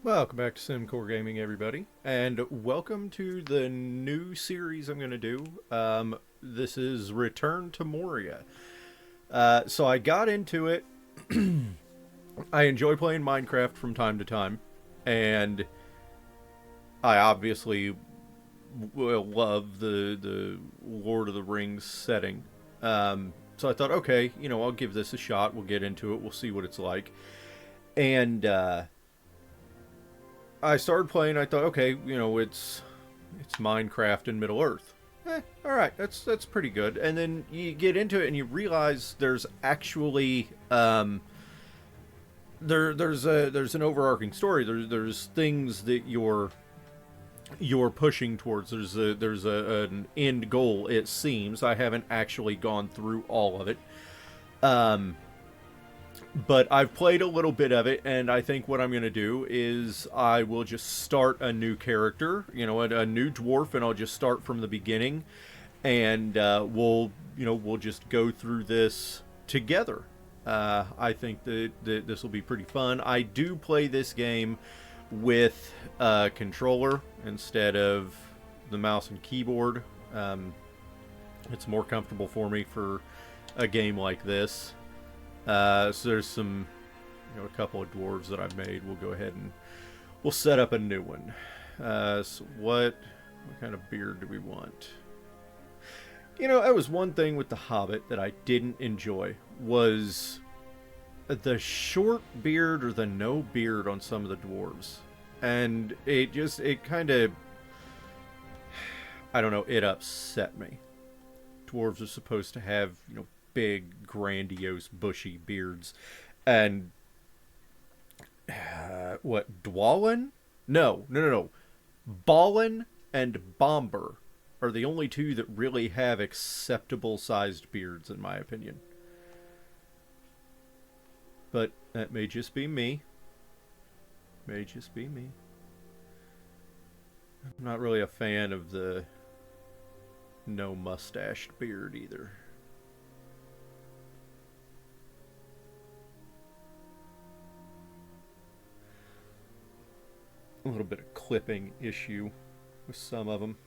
Welcome back to Simcore Gaming, everybody, and welcome to the new series I'm going to do. This is Return to Moria. So I got into it. I enjoy playing Minecraft from time to time, and I obviously will love the Lord of the Rings setting. So I thought, okay, I'll give this a shot. We'll get into it. We'll see what it's like. And I started playing. I thought, okay, it's Minecraft in Middle Earth. All right, that's pretty good. And then you get into it and you realize there's actually there's an overarching story. There's things that you're pushing towards. An end goal. It seems I haven't actually gone through all of it. Um, but I've played a little bit of it, and I think what I'm going to do is I will just start a new character, a new dwarf, and I'll just start from the beginning, and we'll just go through this together. I think that this will be pretty fun. I do play this game with a controller instead of the mouse and keyboard. It's more comfortable for me for a game like this. So there's some, a couple of dwarves that I've made. We'll go ahead and we'll set up a new one. So what kind of beard do we want? That was one thing with The Hobbit that I didn't enjoy was the short beard or the no beard on some of the dwarves. And it kind of, I don't know, it upset me. Dwarves are supposed to have, big, grandiose, bushy beards. And what, Dwalin? No. Balin and Bomber are the only two that really have acceptable sized beards, in my opinion. But that may just be me. May just be me. I'm not really a fan of the no mustached beard either. A little bit of clipping issue with some of them.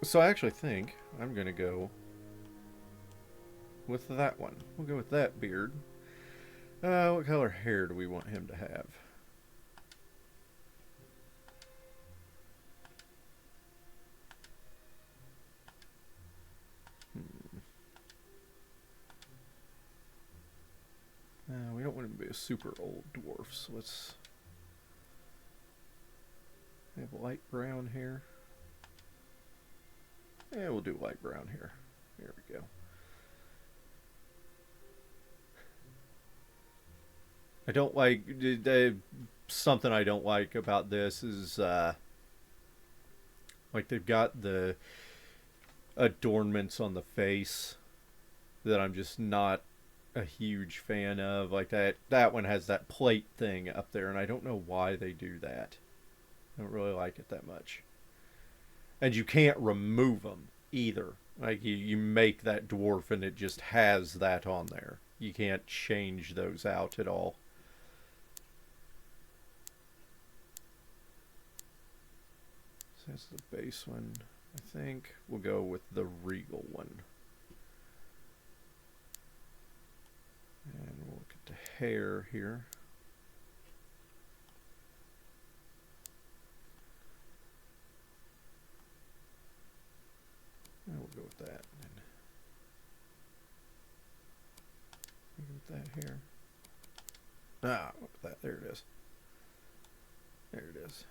So I actually think I'm going to go with that one. We'll go with that beard. What color hair do we want him to have? We don't want him to be a super old dwarf, so let's have light brown hair. Yeah, we'll do light brown hair. There we go. I don't like something I don't like about this is like they've got the adornments on the face that I'm just not a huge fan of. Like that one has that plate thing up there, and I don't know why they do that. I don't really like it that much. And you can't remove them either. Like you make that dwarf and it just has that on there. You can't change those out at all. So that's the base one. I think we'll go with the regal one. And we'll look at the hair here. And we'll go with that. And go with that here. That. There it is. There it is.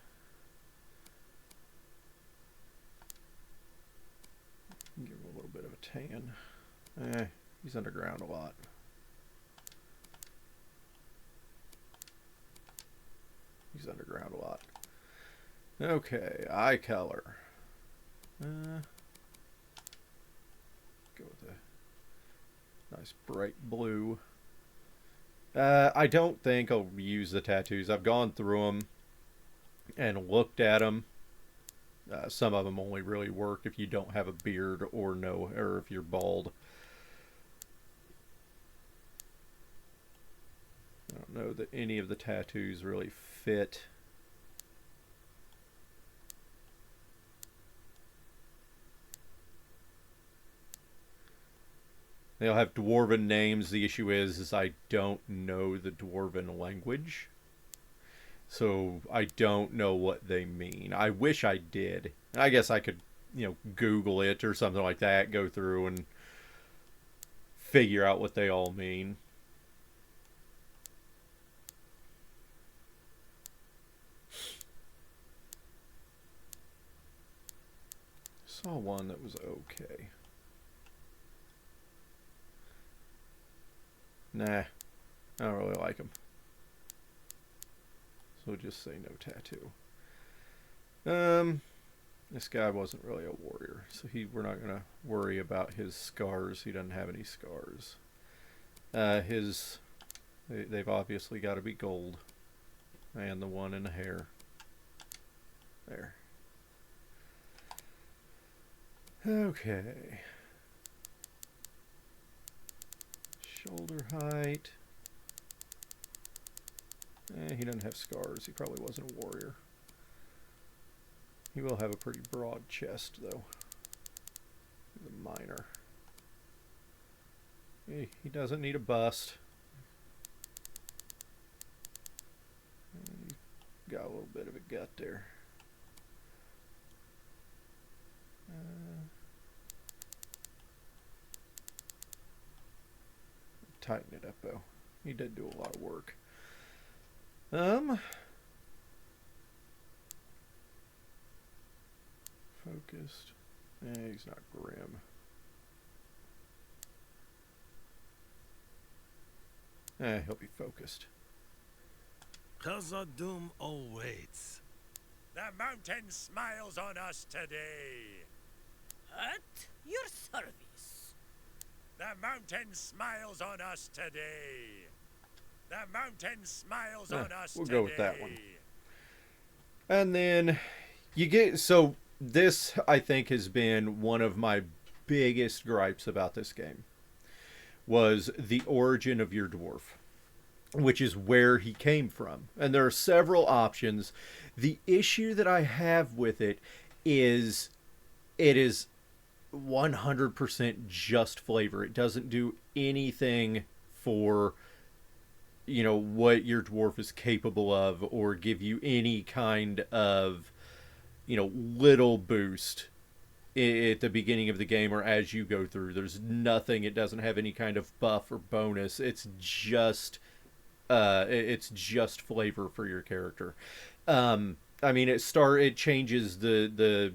Give him a little bit of a tan. He's underground a lot. He's underground a lot. Okay, eye color. Go with a nice bright blue. I don't think I'll use the tattoos. I've gone through them and looked at them. Some of them only really work if you don't have a beard or if you're bald. I don't know that any of the tattoos really fit They'll have dwarven names. The issue is I don't know the dwarven language. So I don't know what they mean. I wish I did. I guess I could, Google it or something like that, go through and figure out what they all mean. Saw one that was okay. Nah, I don't really like them. So just say no tattoo. This guy wasn't really a warrior, so we're not gonna worry about his scars. He doesn't have any scars. They've obviously got to be gold, and the one in the hair. There. Okay. Shoulder height. He doesn't have scars. He probably wasn't a warrior. He will have a pretty broad chest, though. He's a miner. He doesn't need a bust. He's got a little bit of a gut there. Tighten it up, though. He did do a lot of work. Focused. He's not grim. He'll be focused. Khazad-dûm awaits. The mountain smiles on us today. At your service. The mountain smiles on us today. The mountain smiles on us we'll today. go with that one. And then you get... So this, I think, has been one of my biggest gripes about this game. Was the origin of your dwarf, which is where he came from. And there are several options. The issue that I have with it is 100% just flavor. It doesn't do anything for, what your dwarf is capable of, or give you any kind of, little boost at the beginning of the game or as you go through. There's nothing. It doesn't have any kind of buff or bonus. It's just flavor for your character. It changes the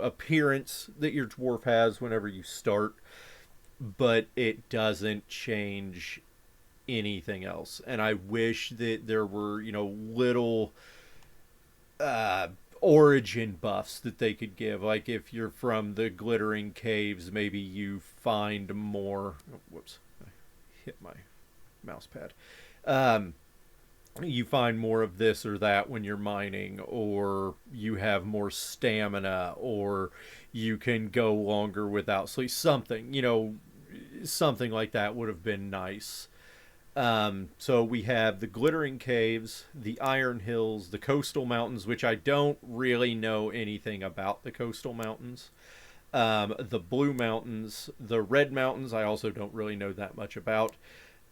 appearance that your dwarf has whenever you start, but it doesn't change anything else. And I wish that there were little origin buffs that they could give. Like if you're from the glittering caves, maybe you find more... whoops, I hit my mouse pad. You find more of this or that when you're mining, or you have more stamina, or you can go longer without sleep. Something like that would have been nice. So we have the glittering caves, the iron hills, the coastal mountains, which I don't really know anything about the coastal mountains. The blue mountains, the red mountains, I also don't really know that much about.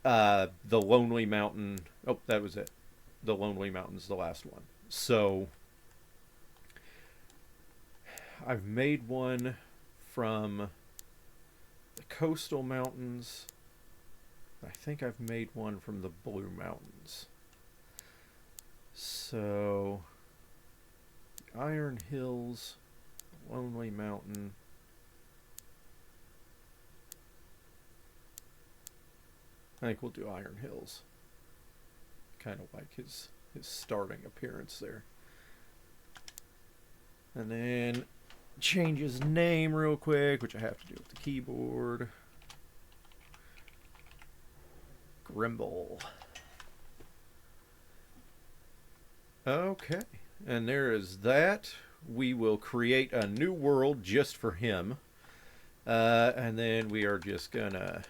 The lonely mountain. Oh, that was it. The lonely mountain's the last one. So I've made one from the coastal mountains. I think I've made one from the blue mountains. So the iron hills, lonely mountain. I think we'll do Iron Hills. Kind of like his starting appearance there. And then change his name real quick, which I have to do with the keyboard. Grimbol. Okay, and there is that. We will create a new world just for him. And then we are just gonna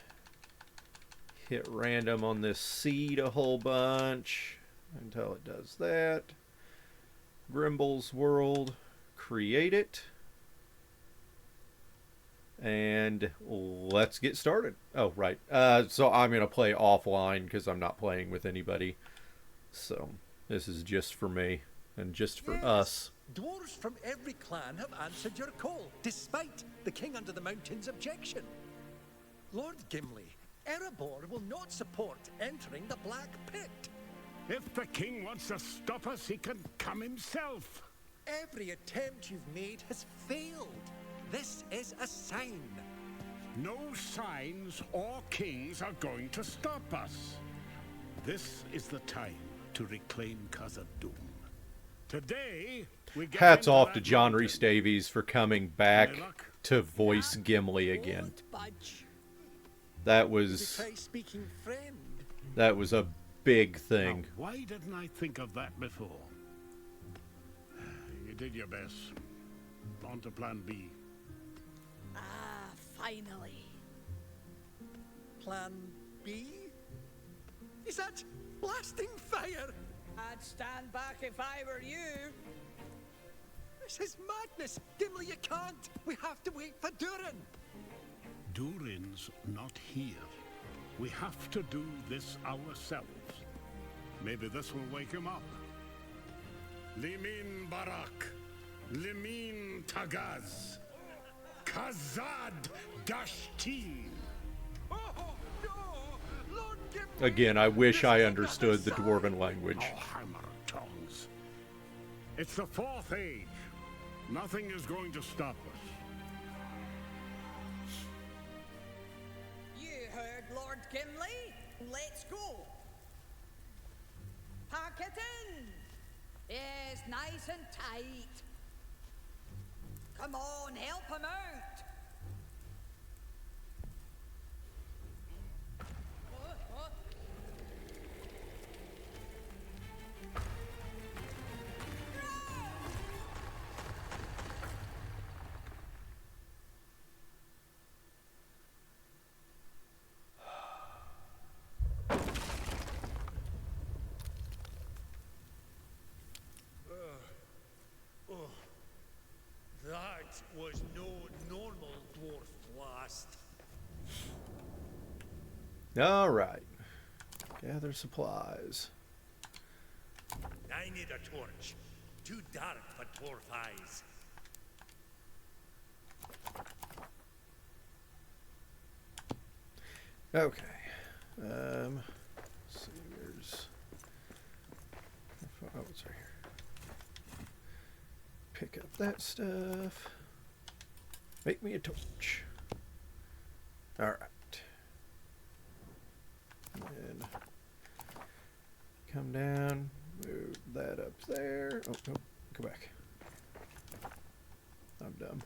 hit random on this seed a whole bunch until it does that. Grimbol's world. Create it. And let's get started. Oh, right. So I'm going to play offline because I'm not playing with anybody. So this is just for me and just for us. Dwarves from every clan have answered your call, despite the King Under the Mountain's objection. Lord Gimli, Erebor will not support entering the Black Pit. If the king wants to stop us, he can come himself. Every attempt you've made has failed. This is a sign. No signs or kings are going to stop us. This is the time to reclaim Khazad-dûm. Today, we get Hats into off to that John mountain. Rhys Davies for coming back Any luck? to voice Gimli again. Won't budge. That Did was you try speaking friend? a big Now, thing. why didn't I think of that before? You did your best. On to plan B. Ah, finally. Plan B? Is that blasting fire? I'd stand back if I were you. This is madness. Gimli, you can't. We have to wait for Durin. Durin's not here. We have to do this ourselves. Maybe this will wake him up. Limin Barak. Limin Tagaz. Khazad Dashtin. Oh, no! Lord Gimli! Again, I wish I This is understood the not a Dwarven sign. language. Oh, hammer of tongues. It's the Fourth Age. Nothing is going to stop us. You heard Lord Gimli. Let's go. Pack it in. Yes, nice and tight. Come on, help him out. That was no normal dwarf blast. All right. Gather supplies. I need a torch. Too dark for dwarf eyes. Okay. Let's see. There's. Oh, it's right here. Pick up that stuff. Make me a torch. All right. And come down. Move that up there. Oh, no. Go back. I'm dumb.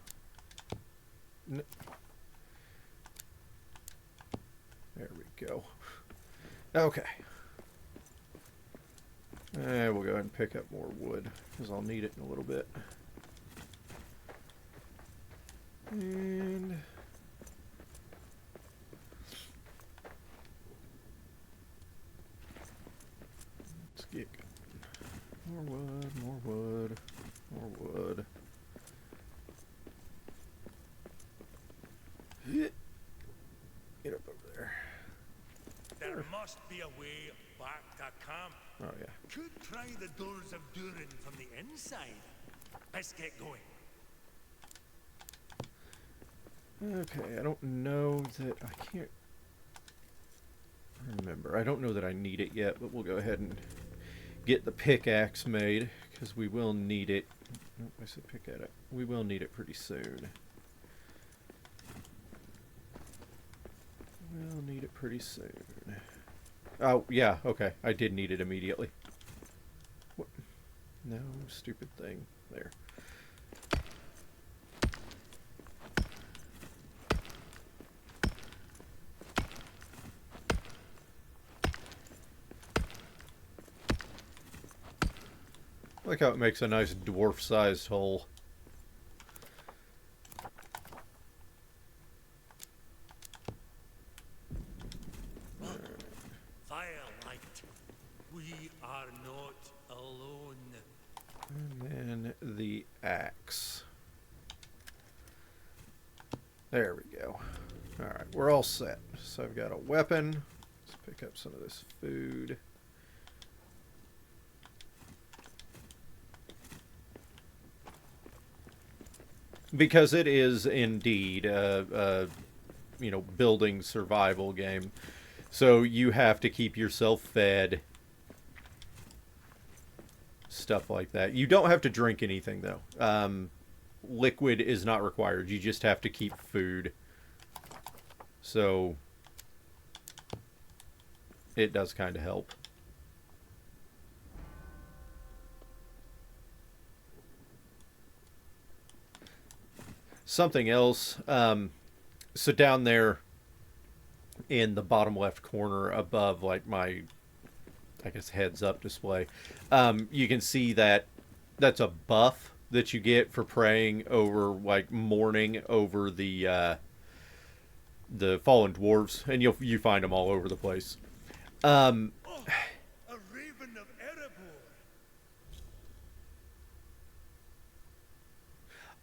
There we go. Okay. And we'll go ahead and pick up more wood, because I'll need it in a little bit. And let's get going. More wood, more wood, more wood. Get up over there. There must be a way back to camp. Oh, yeah. Could try the Doors of Durin from the inside. Let's get going. Okay, I don't know that I can't remember. I don't know that I need it yet, but we'll go ahead and get the pickaxe made, because we will need it. Oh, I said pickaxe. We will need it pretty soon. We'll need it pretty soon. Oh, yeah, okay. I did need it immediately. What? No, stupid thing. There. Look how it makes a nice dwarf-sized hole. Firelight. We are not alone. And then the axe. There we go. Alright, we're all set. So I've got a weapon. Let's pick up some of this food. Because it is indeed a building survival game. So you have to keep yourself fed. Stuff like that. You don't have to drink anything, though. Liquid is not required. You just have to keep food. So it does kind of help. Something else. So down there in the bottom left corner above like my, I guess, heads up display, you can see that that's a buff that you get for praying over, like, mourning over the fallen dwarves, and you find them all over the place. A raven of Erebor.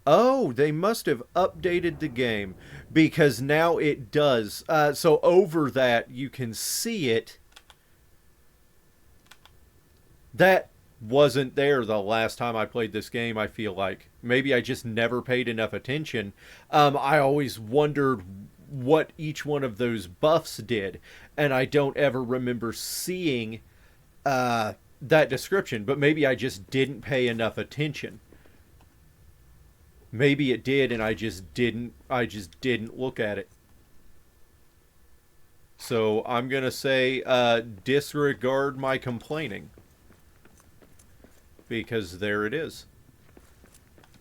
Oh, they must have updated the game, because now it does. So over that, you can see it. That wasn't there the last time I played this game, I feel like. Maybe I just never paid enough attention. I always wondered what each one of those buffs did, and I don't ever remember seeing that description, but maybe I just didn't pay enough attention. Maybe it did, and I just didn't look at it. So I'm going to say disregard my complaining. Because there it is.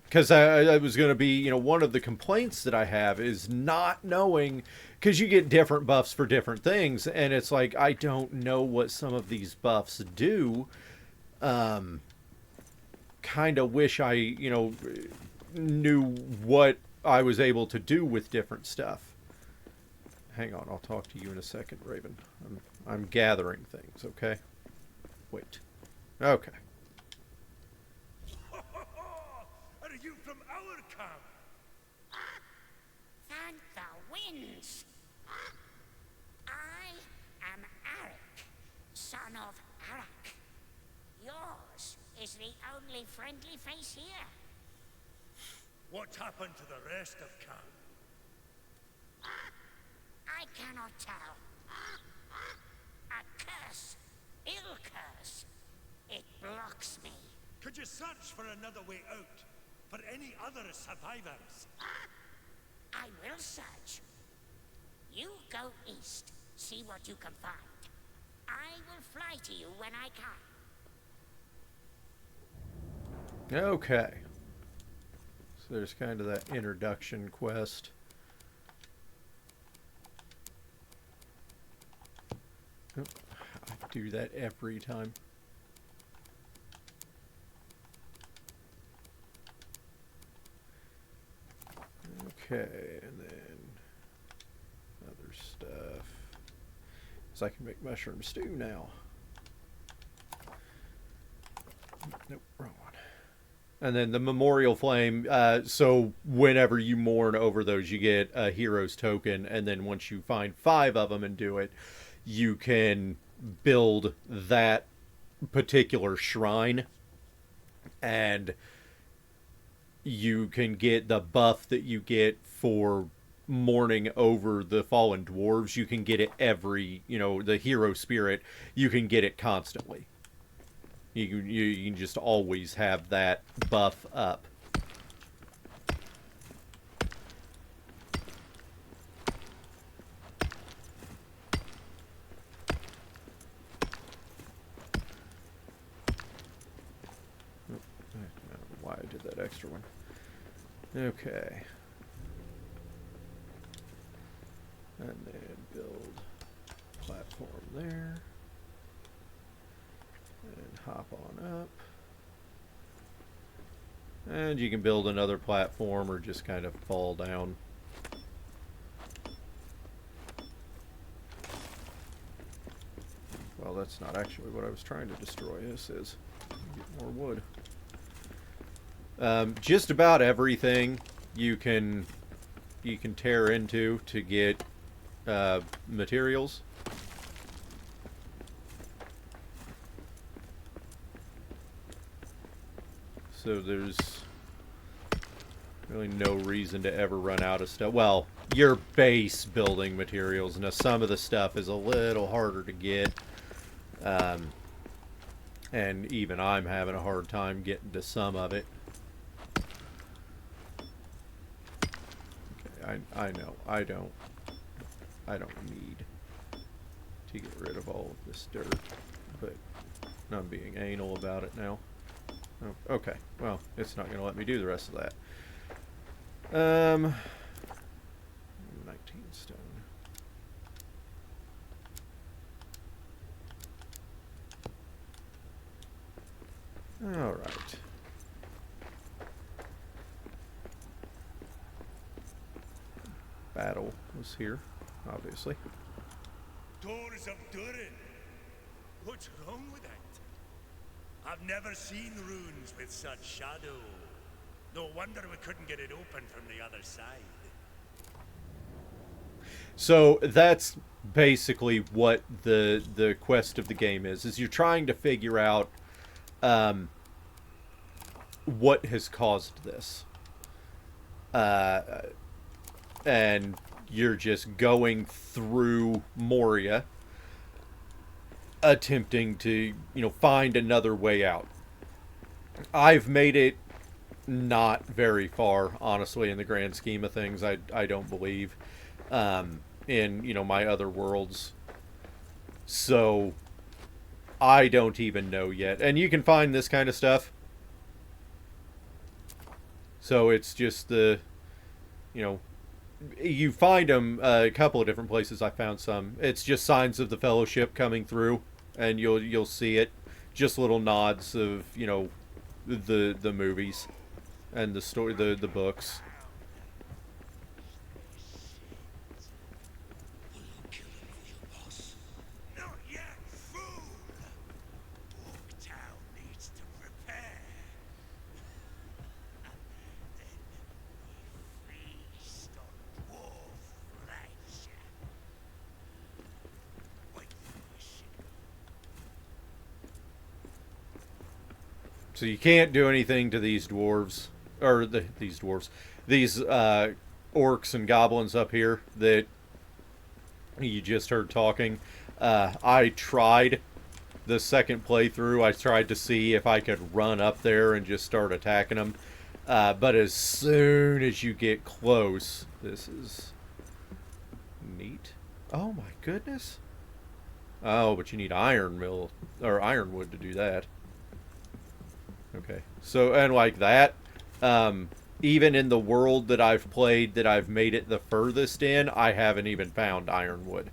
Because I was going to be, one of the complaints that I have is not knowing, because you get different buffs for different things, and it's like, I don't know what some of these buffs do. Kind of wish I, knew what I was able to do with different stuff. Hang on, I'll talk to you in a second, Raven. I'm gathering things, okay? Wait. Okay. Are you from our camp? Thank the winds. I am Arik, son of Arak. Yours is the only friendly face here. What happened to the rest of camp? I cannot tell. A curse, ill curse. It blocks me. Could you search for another way out? For any other survivors? I will search. You go east, see what you can find. I will fly to you when I can. Okay. So there's kind of that introduction quest. Oh, I do that every time. Okay, and then other stuff. So I can make mushroom stew now. Nope, wrong one. And then the memorial flame, so whenever you mourn over those, you get a hero's token, and then once you find 5 of them and do it, you can build that particular shrine, and you can get the buff that you get for mourning over the fallen dwarves. You can get it every, the hero spirit, you can get it constantly. You can just always have that buff up. I don't know why I did that extra one. Okay. And then build platform there. And hop on up. And you can build another platform or just kind of fall down. Well, that's not actually what I was trying to destroy. This is get more wood. Just about everything you can you can tear into to get materials. So there's really no reason to ever run out of stuff. Well, your base building materials. Now, some of the stuff is a little harder to get. And even I'm having a hard time getting to some of it. Okay, I know. I don't need to get rid of all of this dirt. But I'm being anal about it now. Oh, okay, well, it's not going to let me do the rest of that. 19 stone. All right. Battle was here, obviously. Doors of Durin. What's wrong with that? I've never seen runes with such shadow. No wonder we couldn't get it open from the other side. So that's basically what the quest of the game is you're trying to figure out what has caused this. And you're just going through Moria, attempting to, find another way out. I've made it not very far, honestly, in the grand scheme of things. I don't believe in, my other worlds. So I don't even know yet. And you can find this kind of stuff. So it's just the, you find them a couple of different places. I found some. It's just signs of the Fellowship coming through, and you'll see it. Just little nods of the movies and the story, the books. Not yet, fool! Dwarftown needs to prepare. Then we feast on dwarf flesh. Wait for the signal. So you can't do anything to these dwarves, or these dwarves, these orcs and goblins up here that you just heard talking. I tried the second playthrough. I tried to see if I could run up there and just start attacking them. But as soon as you get close, this is neat. Oh my goodness. Oh, but you need ironwood to do that. Okay, so, and like that, even in the world that I've played, that I've made it the furthest in, I haven't even found ironwood.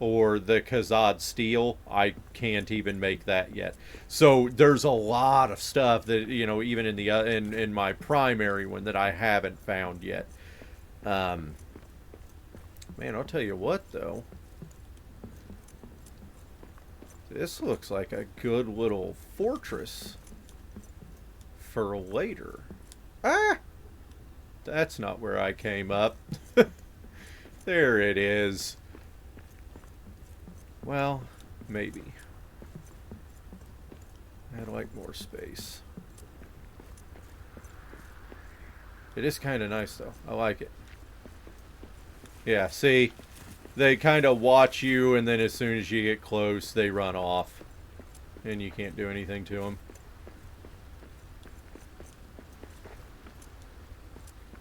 Or the Khazad steel, I can't even make that yet. So there's a lot of stuff that, even in the in my primary one that I haven't found yet. Man, I'll tell you what, though. This looks like a good little fortress for later. Ah! That's not where I came up. There it is. Well, maybe. I'd like more space. It is kind of nice, though. I like it. Yeah, see? They kind of watch you, and then as soon as you get close, they run off. And you can't do anything to them.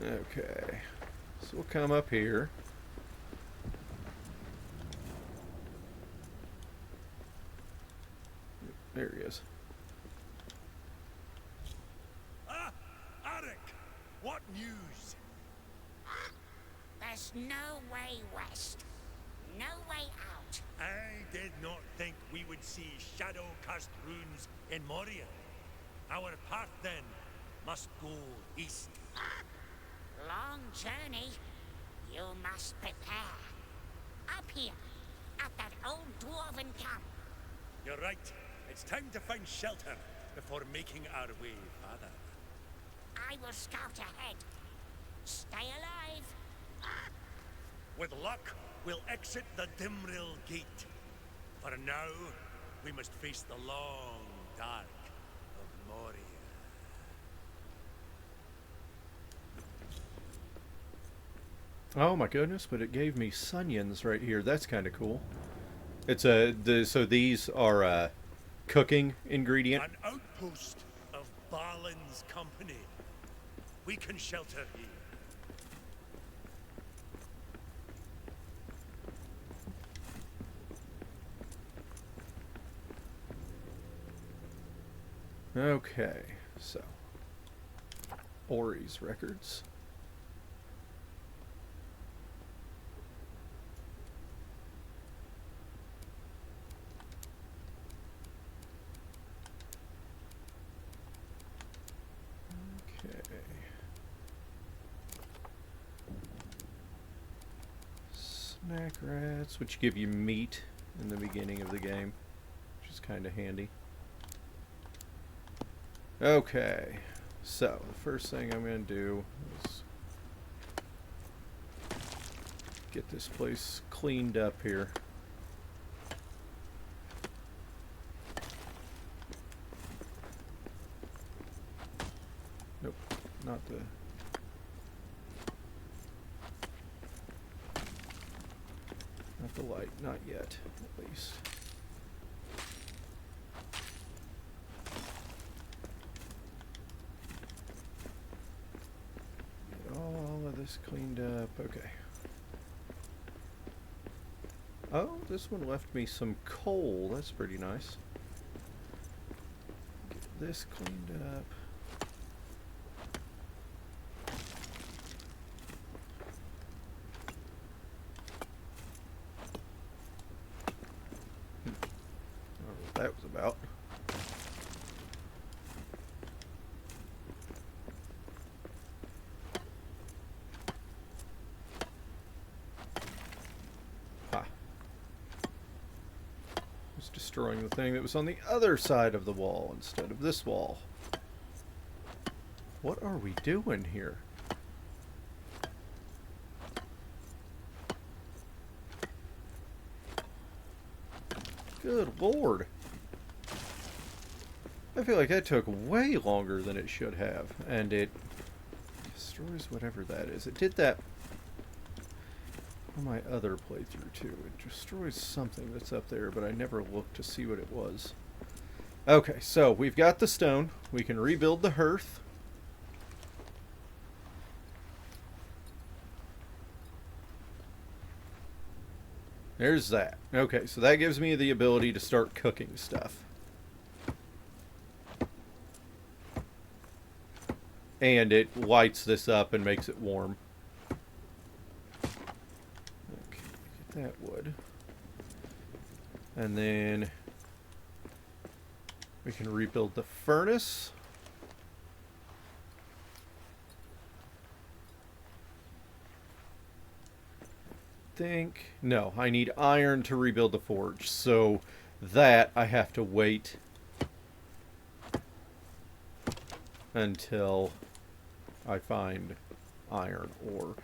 Okay. So we'll come up here. There he is. Ah! Arik! What news? There's no way west. No way out. I did not think we would see shadow-cast runes in Moria. Our path, then, must go east. Long journey. You must prepare. Up here, at that old dwarven camp. You're right. It's time to find shelter before making our way, Father. I will scout ahead. Stay alive. With luck, we'll exit the Dimril Gate. For now, we must face the long dark of Moria. Oh my goodness, but it gave me Sunyons right here. That's kind of cool. It's so these are a cooking ingredient. An outpost of Balin's company. We can shelter here. Okay, so Ori's records. Okay. Snack rats, which give you meat in the beginning of the game, which is kind of handy. Okay, so the first thing I'm going to do is get this place cleaned up here. Nope, not the light, not yet, at least. All of this cleaned up. Okay. Oh, this one left me some coal. That's pretty nice. Get this cleaned up. I don't know what that was about. Destroying the thing that was on the other side of the wall instead of this wall. What are we doing here? Good lord. I feel like that took way longer than it should have, and it destroys whatever that is. It did that on my other playthrough too. It destroys something that's up there, but I never looked to see what it was. Okay, so we've got the stone. We can rebuild the hearth. There's that. Okay, so that gives me the ability to start cooking stuff. And it lights this up and makes it warm. That wood. And then we can rebuild the furnace. No, I need iron to rebuild the forge. So that I have to wait until I find iron ore.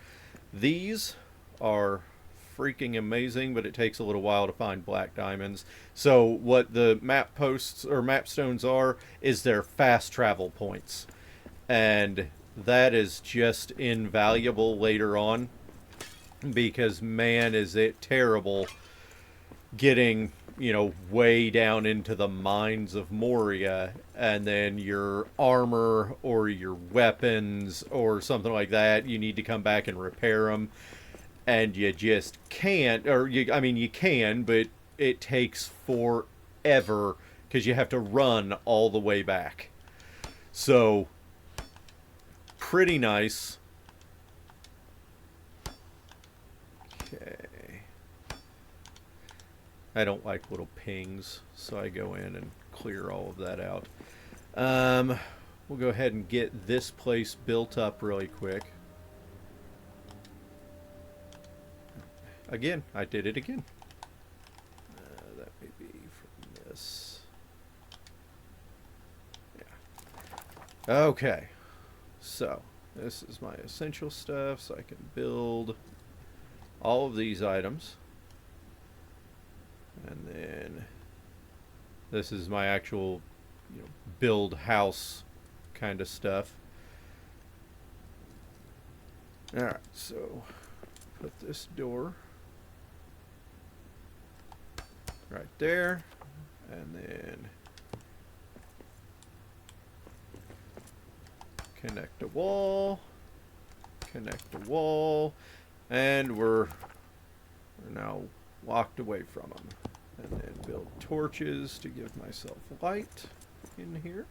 These are freaking amazing, but it takes a little while to find black diamonds. So what the map posts or map stones are is their fast travel points, and that is just invaluable later on, because man is it terrible getting, you know, way down into the mines of Moria, and then your armor or your weapons or something like that, you need to come back and repair them. And you just can't, or I mean, you can, but it takes forever because you have to run all the way back. So, pretty nice. Okay. I don't like little pings, so I go in and clear all of that out. We'll go ahead and get this place built up really quick. Again, I did it again. That may be from this. Yeah. Okay. So, This is my essential stuff, so I can build all of these items. And then this is my actual, build house kind of stuff. Alright, so put this door right there, and then connect a wall, and we're now walked away from them. And then build torches to give myself light in here.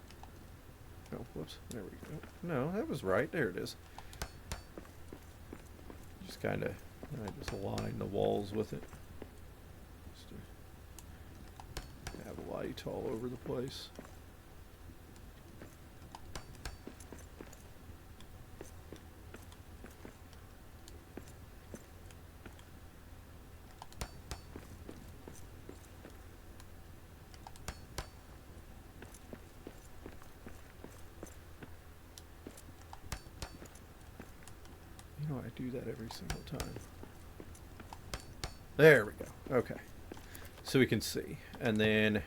Oh, whoops, there we go. No, that was right, there it is. Just kind of, I just align the walls with it. Just to have light all over the place. I do that every single time. There we go. Okay. So we can see. And then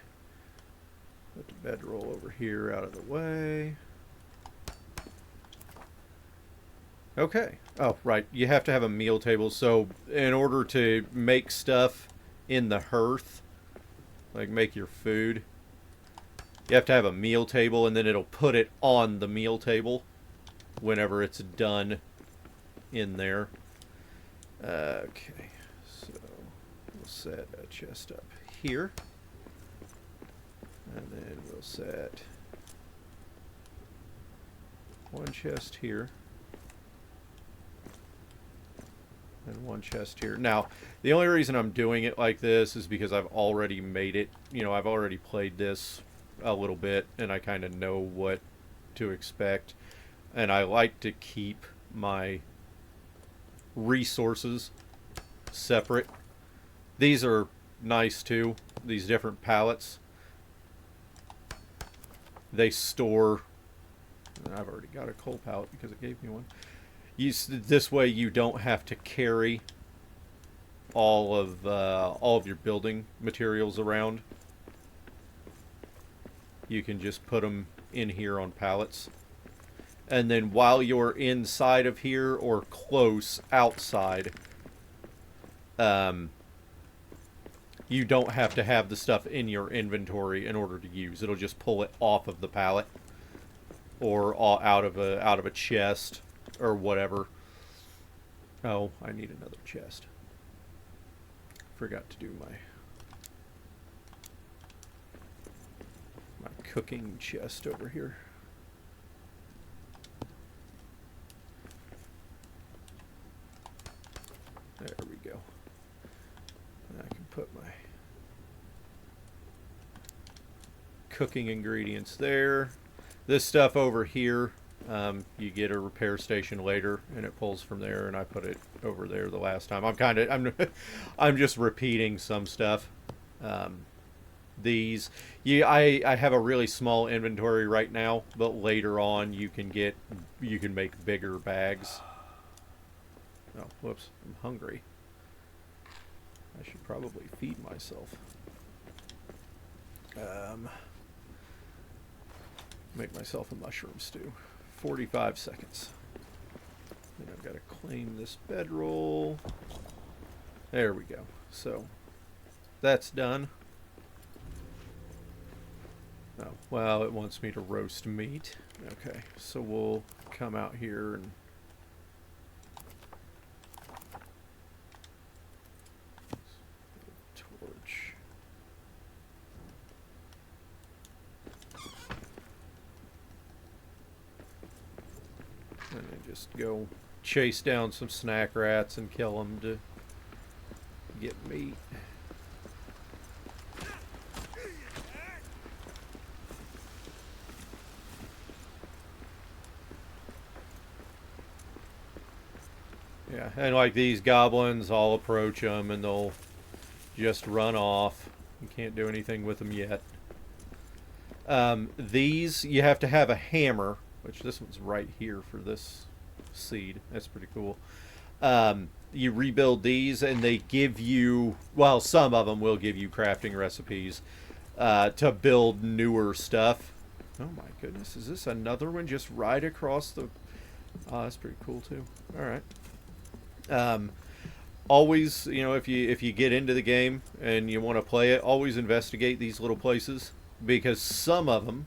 put the bedroll over here out of the way. Okay. Oh, right. You have to have a meal table. So in order to make stuff in the hearth, like make your food, you have to have a meal table, and then it'll put it on the meal table whenever it's done in there. Okay, so we'll set a chest up here, and then we'll set one chest here and one chest here. Now, the only reason I'm doing it like this is because I've already made it, I've already played this a little bit, and I kind of know what to expect, and I like to keep my resources separate. These are nice too, these different pallets. They store, I've already got a coal pallet because it gave me one. This way you don't have to carry all of your building materials around. You can just put them in here on pallets. And then while you're inside of here or close outside, you don't have to have the stuff in your inventory in order to use. It'll just pull it off of the pallet or out of a chest or whatever. Oh, I need another chest. Forgot to do my cooking chest over here. There we go. And I can put my cooking ingredients there. This stuff over here, you get a repair station later, and it pulls from there. And I put it over there the last time. I'm just repeating some stuff. I have a really small inventory right now, but later on you can make bigger bags. Oh, whoops. I'm hungry. I should probably feed myself. Make myself a mushroom stew. 45 seconds. Then I've got to claim this bedroll. There we go. So, that's done. Oh, well, it wants me to roast meat. Okay, so we'll come out here and torch. And then just go chase down some snack rats and kill them to get meat. Yeah, and like these goblins, I'll approach them and they'll just run off. You can't do anything with them yet. These, you have to have a hammer, which this one's right here for this seed. That's pretty cool. You rebuild these, and they give you, well, some of them will give you crafting recipes to build newer stuff. Oh my goodness, is this another one just right across the... Oh, that's pretty cool too. All right. Always, you know, if you get into the game and you want to play it, always investigate these little places, because some of them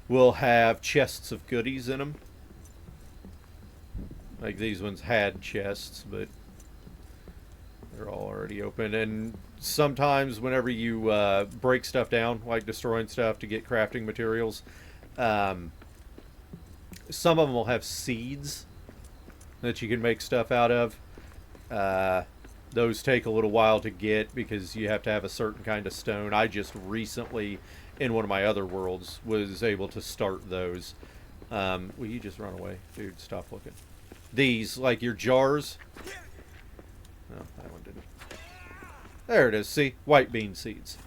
will have chests of goodies in them. Like these ones had chests, but they're all already open. And sometimes whenever you break stuff down, like destroying stuff to get crafting materials, some of them will have seeds that you can make stuff out of. Those take a little while to get because you have to have a certain kind of stone. I just recently, in one of my other worlds, was able to start those. Will you just run away? Dude, stop looking. These, like your jars. No, that one didn't. There it is. See? White bean seeds.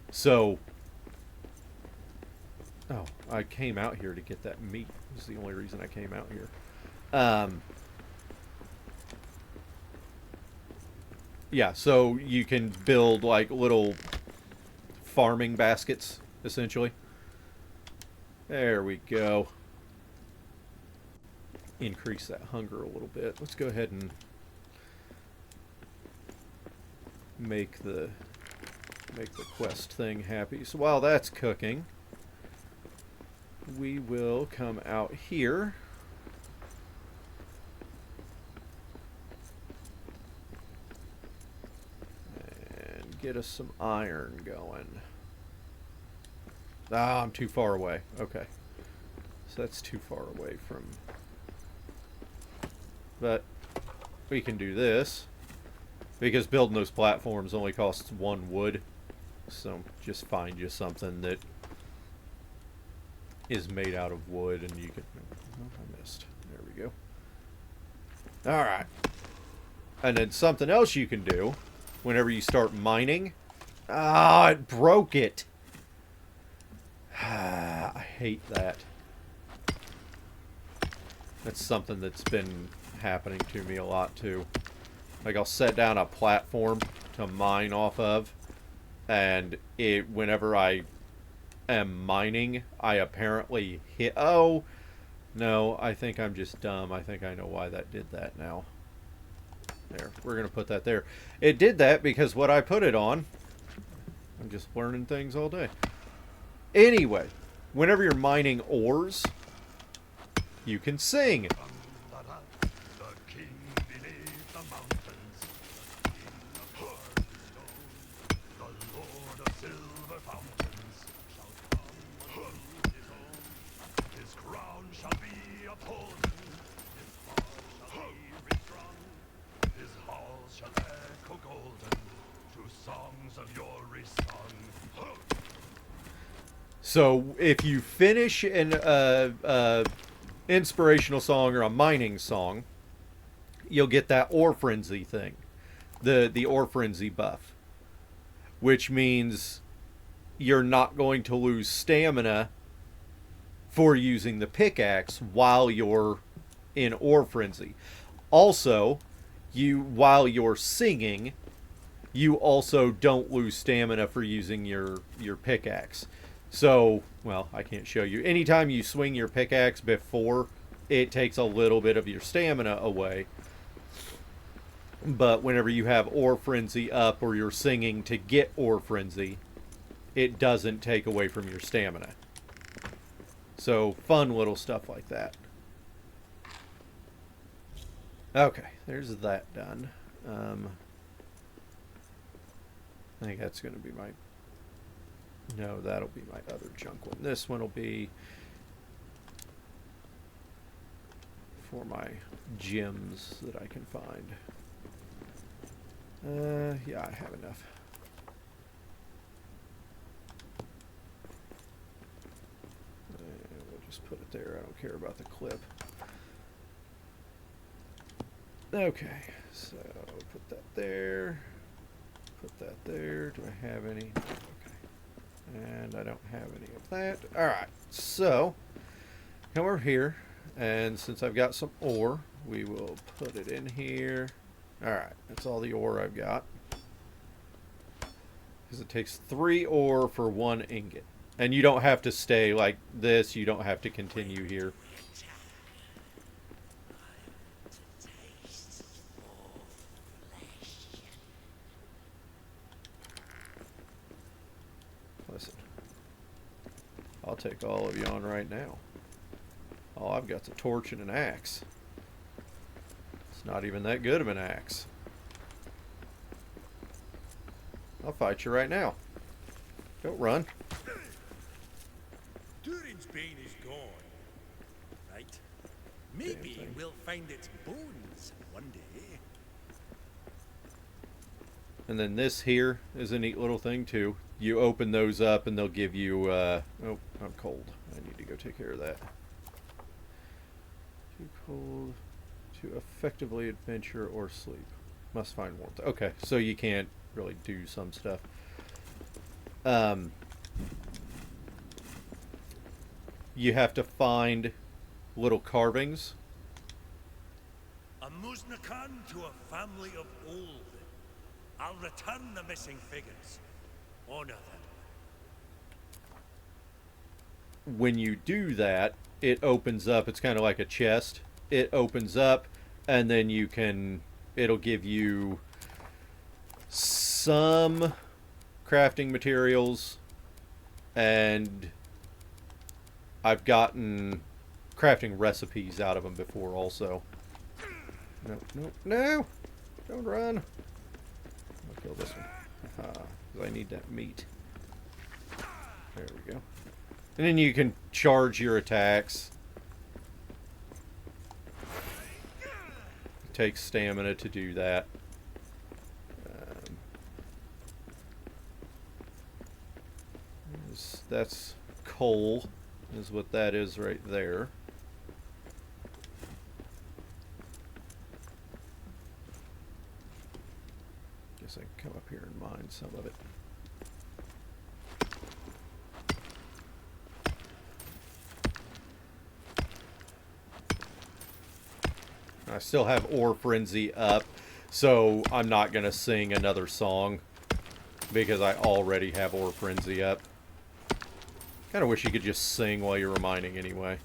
So... Oh, I came out here to get that meat. This is the only reason I came out here. Yeah, so you can build like little farming baskets, essentially. There we go. Increase that hunger a little bit. Let's go ahead and make the quest thing happy. So while that's cooking, we will come out here. And get us some iron going. Ah, I'm too far away. Okay. So that's too far away from... But we can do this. Because building those platforms only costs 1 wood. So just find you something that is made out of wood and you can... Oh, I missed. There we go. Alright. And then something else you can do whenever you start mining. Ah, it broke it. I hate that. That's something that's been happening to me a lot too. Like I'll set down a platform to mine off of, and whenever I am mining, I apparently hit... Oh, no, I think I'm just dumb. I think I know why that did that now. There, we're going to put that there. It did that because what I put it on... I'm just learning things all day. Anyway, whenever you're mining ores, you can sing. So if you finish an inspirational song or a mining song, you'll get that ore frenzy thing, the ore frenzy buff, which means you're not going to lose stamina for using the pickaxe while you're in ore frenzy. Also, while you're singing, you also don't lose stamina for using your pickaxe. So, well, I can't show you. Anytime you swing your pickaxe before, it takes a little bit of your stamina away. But whenever you have Ore Frenzy up or you're singing to get Ore Frenzy, it doesn't take away from your stamina. So, fun little stuff like that. Okay, there's that done. I think that's going to be my... No, that'll be my other junk one. This one will be for my gems that I can find. Yeah, I have enough. We'll just put it there. I don't care about the clip. Okay, so put that there. Put that there. Do I have any? And I don't have any of that. Alright, so come over here And since I've got some ore, we will put it in here. Alright, that's all the ore I've got. Because it takes 3 ore for 1 ingot. And you don't have to stay like this. You don't have to continue here. Listen. I'll take all of you on right now. All I've got's a torch and an axe. It's not even that good of an axe. I'll fight you right now. Don't run. Durin's bane is gone. Right? Maybe we'll find its bones one day. And then this here is a neat little thing too. You open those up and they'll give you, oh, I'm cold. I need to go take care of that. Too cold to effectively adventure or sleep. Must find warmth. Okay, so you can't really do some stuff. You have to find little carvings. A Muznakan to a family of old. I'll return the missing figures. Honor them. When you do that, it opens up. It's kind of like a chest. It opens up, and then you can... It'll give you some crafting materials, and I've gotten crafting recipes out of them before also. No, no, no! Don't run! I'll kill this one. Because I need that meat. There we go. And then you can charge your attacks. It takes stamina to do that. That's coal, is what that is right there. Guess I can come up here and mine some of it. I still have Ore Frenzy up, so I'm not going to sing another song because I already have Ore Frenzy up. Kind of wish you could just sing while you were mining anyway.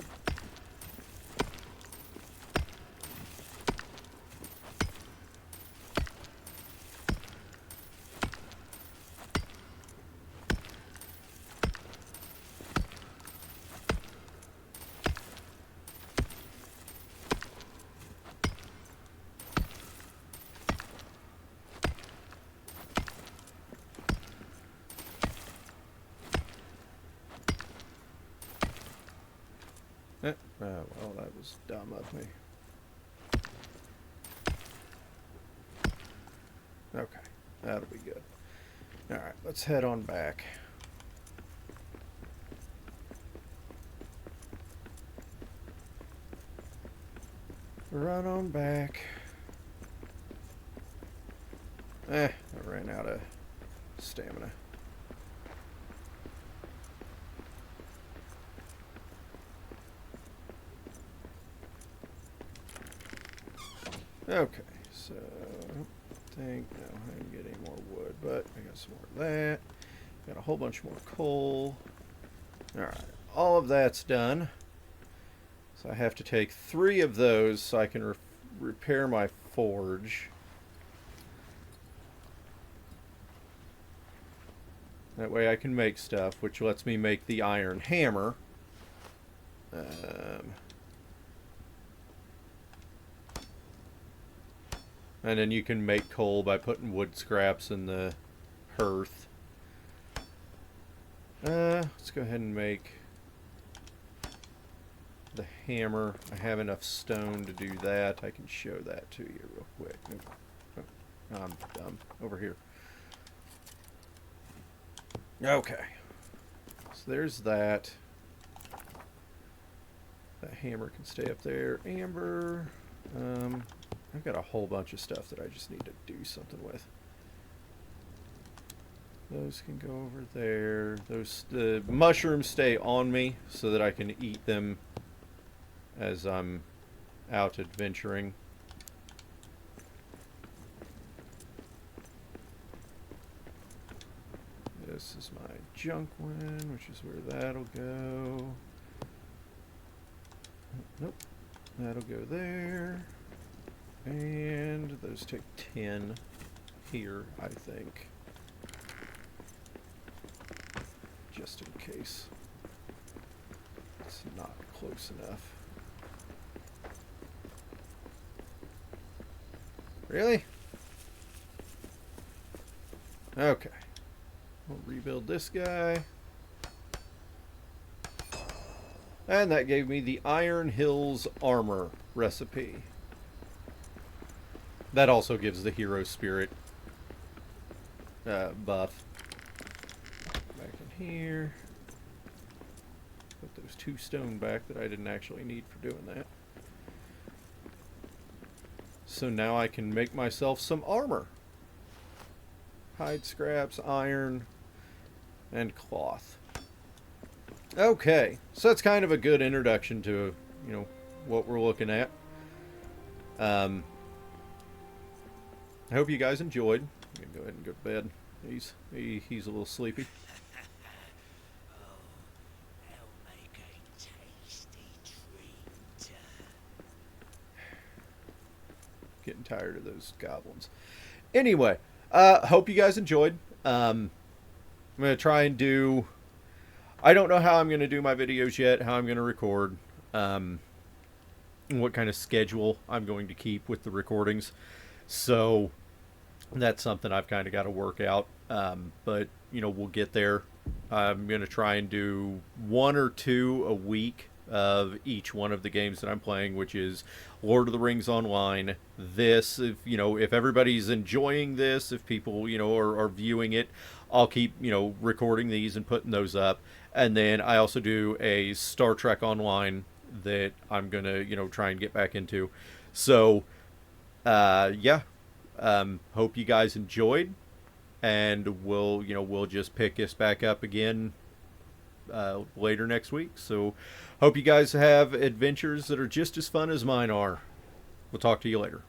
Well, that was dumb of me. Okay, that'll be good. Alright, let's head on back. Run on back. I ran out of stamina. Okay, so I don't think I can get any more wood, but I got some more of that. Got a whole bunch more coal. Alright, all of that's done. So I have to take 3 of those so I can repair my forge. That way I can make stuff, which lets me make the iron hammer. And then you can make coal by putting wood scraps in the hearth. Let's go ahead and make the hammer. I have enough stone to do that. I can show that to you real quick. Oh, I'm dumb. Over here. Okay. So there's that. That hammer can stay up there. Amber. I've got a whole bunch of stuff that I just need to do something with. Those can go over there. The mushrooms stay on me so that I can eat them as I'm out adventuring. This is my junk one, which is where that'll go. Nope. That'll go there. And those take 10 here, I think. Just in case it's not close enough. Really? Okay. We'll rebuild this guy. And that gave me the Iron Hills armor recipe. That also gives the hero spirit buff. Back in here. Put those 2 stone back that I didn't actually need for doing that. So now I can make myself some armor. Hide scraps, iron, and cloth. Okay, so that's kind of a good introduction to, you know, what we're looking at. I hope you guys enjoyed. I'm gonna go ahead and go to bed. He's a little sleepy. They'll make a tasty treat. Getting tired of those goblins. Anyway, hope you guys enjoyed. I'm gonna try and do. I don't know how I'm gonna do my videos yet. How I'm gonna record. What kind of schedule I'm going to keep with the recordings. So that's something I've kind of got to work out. But, you know, we'll get there. I'm going to try and do 1 or 2 a week of each one of the games that I'm playing, which is Lord of the Rings Online. This, if, you know, if everybody's enjoying this, if people, you know, are viewing it, I'll keep, you know, recording these and putting those up. And then I also do a Star Trek Online that I'm going to, you know, try and get back into. So, yeah, hope you guys enjoyed, and we'll just pick this back up again later next week. So hope you guys have adventures that are just as fun as mine are. We'll talk to you later.